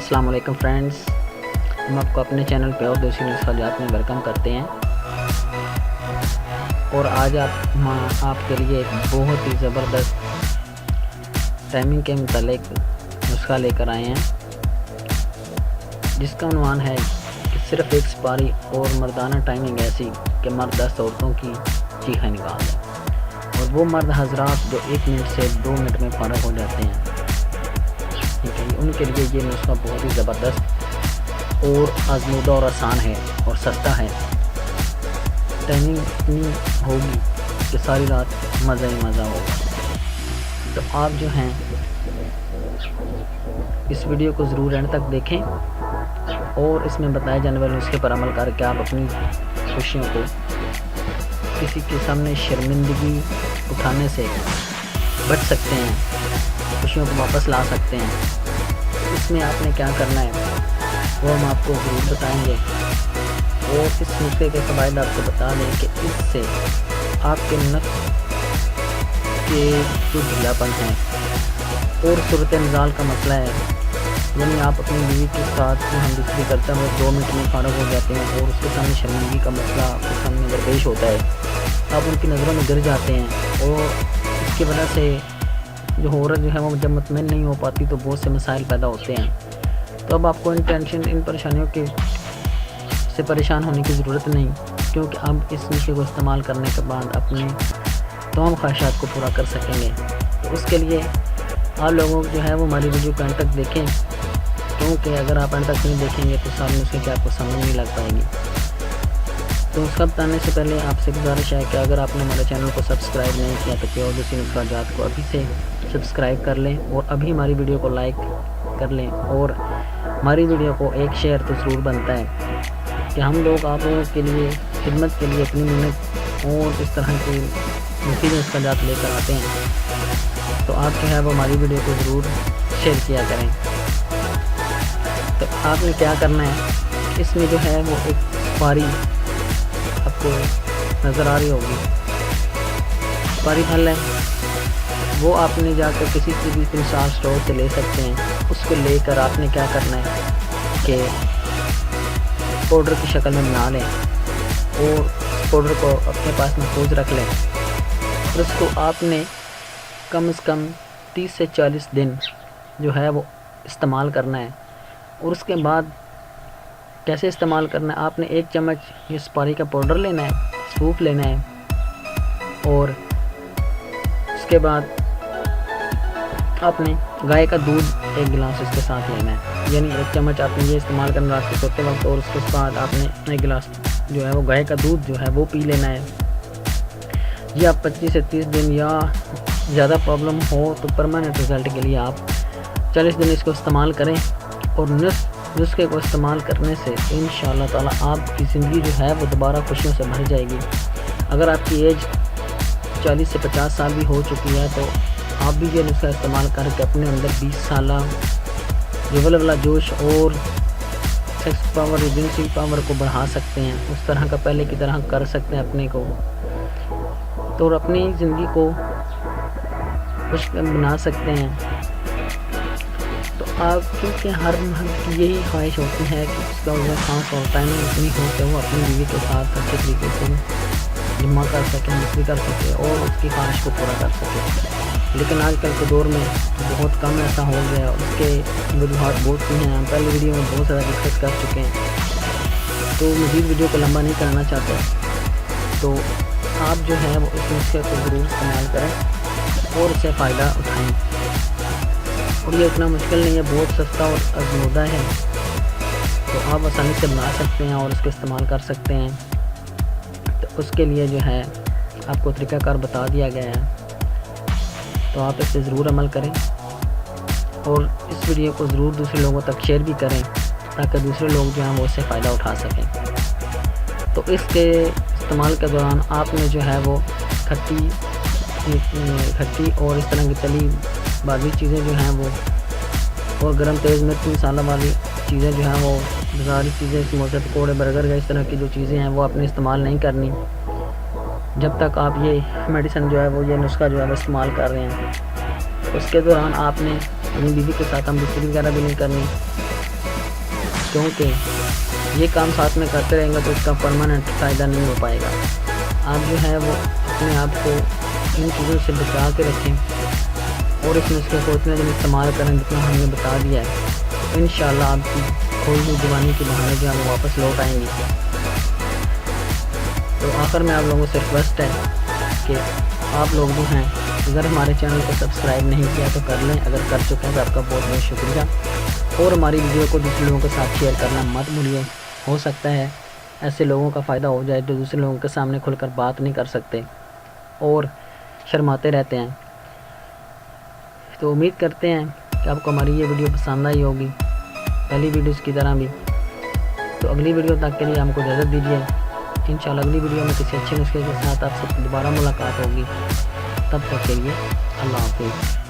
अस्सलाम वालेकुम फ्रेंड्स, हम आपको अपने चैनल पे और दूसरी नुस्खाजात में वेलकम करते हैं। और आज आपके लिए एक बहुत ही ज़बरदस्त टाइमिंग के मुतालिक नुस्खा लेकर आए हैं, जिसका उन्वान है कि सिर्फ़ एक सुपारी और मर्दाना टाइमिंग ऐसी कि मर्द 10 औरतों की चीखें निकाल दें। और वो मर्द हजरात जो 1 मिनट से 2 मिनट में फारग हो जाते हैं, ठीक है, उनके लिए ये नुस्खा बहुत ही ज़बरदस्त और आजमूदा और आसान है और सस्ता है। टाइमिंग इतनी होगी कि सारी रात मज़ा ही मज़ा होगा। तो आप जो हैं इस वीडियो को ज़रूर एंड तक देखें और इसमें बताए जाने वाले नुस्खे पर अमल करके आप अपनी खुशियों को किसी के सामने शर्मिंदगी उठाने से बच सकते हैं, खुशियों को वापस ला सकते हैं। इसमें आपने क्या करना है वो हम आपको ज़रूर बताएंगे। और इस नुस्खे के फ़वाइद आपको बता दें कि इससे आपके नफ्स के जो ढीलापन है और सूरत मिजाज का मसला है, यानी आप अपनी बीवी के साथ जो हम दूसरी करते हैं वो 2 मिनट में फारग हो जाते हैं और उसके सामने शर्मिंदगी का मसला आपके सामने दरपेश होता है, आप उनकी नज़रों में गिर जाते हैं और इसकी वजह से जो औरत जो है वो जब मुतमईन नहीं हो पाती तो बहुत से मसाइल पैदा होते हैं। तो अब आपको इन परेशानियों के से परेशान होने की ज़रूरत नहीं, क्योंकि आप इस नुस्खे को इस्तेमाल करने के बाद अपने तमाम ख्वाहिशात को पूरा कर सकेंगे। तो उसके लिए आप लोगों जो है वो हमारी वीडियो को अंत तक देखें, क्योंकि अगर आप अंत तक नहीं देखेंगे तो सारे नुस्खे की आपको समझ नहीं लग पाएगी। तो उसका बताने से पहले आपसे गुजारिश है कि अगर आपने हमारे चैनल को सब्सक्राइब नहीं किया तो और दूसरी नुस्खाजात को अभी से सब्सक्राइब कर लें और अभी हमारी वीडियो को लाइक कर लें। और हमारी वीडियो को एक शेयर तो ज़रूर बनता है कि हम लोग आप लोगों के लिए खिदमत के लिए इतनी मेहनत और इस तरह की मुफीद नुस्खाजात लेकर आते हैं। तो आप जो है वो हमारी वीडियो को ज़रूर शेयर किया करें। तो आपने क्या करना है, इसमें जो है वो एक सुपारी आपको नज़र आ रही होगी, सुपारी फल है, वो आपने जाकर किसी से भी मिसाल स्टोर से ले सकते हैं। उसको लेकर आपने क्या करना है कि पाउडर की शक्ल में बना लें और पाउडर को अपने पास महफूज रख लें। और उसको आपने कम से कम 30 से 40 दिन जो है वो इस्तेमाल करना है। और उसके बाद कैसे इस्तेमाल करना है, आपने 1 चम्मच ये सुपारी का पाउडर लेना है, सूप लेना है, और उसके बाद आपने गाय का दूध 1 गिलास इसके साथ लेना है। यानी 1 चम्मच आपने ये इस्तेमाल करना रात को सोते वक्त, और उसके बाद आपने 1 गिलास जो है वो गाय का दूध जो है वो पी लेना है। ये आप 25 से 30 दिन या ज़्यादा प्रॉब्लम हो तो परमानेंट रिज़ल्ट के लिए आप 40 दिन इसको इस्तेमाल करें। और नुस्खे को इस्तेमाल करने से इंशाअल्लाह ताला आपकी ज़िंदगी जो है वो दोबारा खुशियों से भर जाएगी। अगर आपकी एज 40 से 50 साल भी हो चुकी है तो आप भी ये नुस्खा इस्तेमाल करके अपने अंदर 20 साल लेवल वाला जोश और सेक्स पावर, एजेंसी पावर को बढ़ा सकते हैं। उस तरह का पहले की तरह कर सकते हैं अपने को, तो अपनी ज़िंदगी को खुश बना सकते हैं। तो आप क्योंकि हर मर्द की यही ख्वाहिश होती है कि उसका वजह खास और टाइमिंग इतनी हो कि वो अपनी बीवी के साथ अच्छे तरीके से जुम्मा कर सके, मस्ती कर सके और उसकी ख्वाहिश को पूरा कर सके। लेकिन आजकल के दौर में बहुत कम ऐसा हो गया, उसके वजूहात बहुत सी हैं, हम पहले वीडियो में बहुत ज़्यादा डिस्कस कर चुके हैं। तो मज़ीद वीडियो को लंबा नहीं करना चाहते, तो आप जो है वो इस नुस्खे को ज़रूर इस्तेमाल करें और इससे फ़ायदा उठाएँ। और ये इतना मुश्किल नहीं है, बहुत सस्ता और आजमूदा है, तो आप आसानी से बना सकते हैं और इसका इस्तेमाल कर सकते हैं। तो उसके लिए जो है आपको तरीक़ाकार बता दिया गया है, तो आप इस पर ज़रूर अमल करें और इस वीडियो को ज़रूर दूसरे लोगों तक शेयर भी करें ताकि दूसरे लोग जो हैं वो इससे फ़ायदा उठा सकें। तो इसके इस्तेमाल के दौरान आपने जो है वो खट्टी और इस तरह की तली बाकी चीज़ें जो हैं वो और गरम तेज़ मिर्च मसाला वाली चीज़ें जो हैं वो बाज़ारी चीज़ें, समोसे, पकौड़े, बर्गर, इस तरह की जो चीज़ें हैं वो आपने इस्तेमाल नहीं करनी जब तक आप ये मेडिसिन जो है वो ये नुस्खा जो है वो इस्तेमाल कर रहे हैं। उसके दौरान आपने अपनी बीवी के साथ हम बिस्तरी वगैरह भी नहीं करनी کیونکہ یہ کام ساتھ میں کرتے رہیں گے تو اس کا پرماننٹ فائدہ نہیں ہو پائے گا۔ آپ جو ہے وہ اپنے آپ کو ان چیزوں سے بچا کے رکھیں اور اس نسخے کو اتنے دن استعمال کریں جتنا ہم نے بتا دیا ہے، تو انشاءاللہ آپ کی کھوئی ہوئی جوانی کی بہانے جو ہیں وہ واپس لوٹ آئیں گی۔ تو آخر میں آپ لوگوں سے ریکویسٹ ہے کہ آپ لوگ جو ہیں اگر ہمارے چینل کو سبسکرائب نہیں کیا تو کر لیں، اگر کر چکے ہیں تو آپ کا بہت بہت شکریہ، اور ہماری ویڈیو کو دوسرے لوگوں کے ساتھ شیئر کرنا مت بھولیے۔ ہو سکتا ہے ایسے لوگوں کا فائدہ ہو جائے جو دوسرے لوگوں کے سامنے کھل کر بات نہیں کر سکتے اور شرماتے رہتے ہیں۔ تو امید کرتے ہیں کہ آپ کو ہماری یہ ویڈیو پسند آئی ہوگی، پہلی ویڈیوز کی طرح بھی۔ تو اگلی ویڈیو تک کے لیے ہم کو اجازت دیجیے، انشاءاللہ اگلی ویڈیو میں کسی اچھے نسخے کے ساتھ آپ سے دوبارہ ملاقات ہوگی۔ تب تک کے لیے اللہ حافظ۔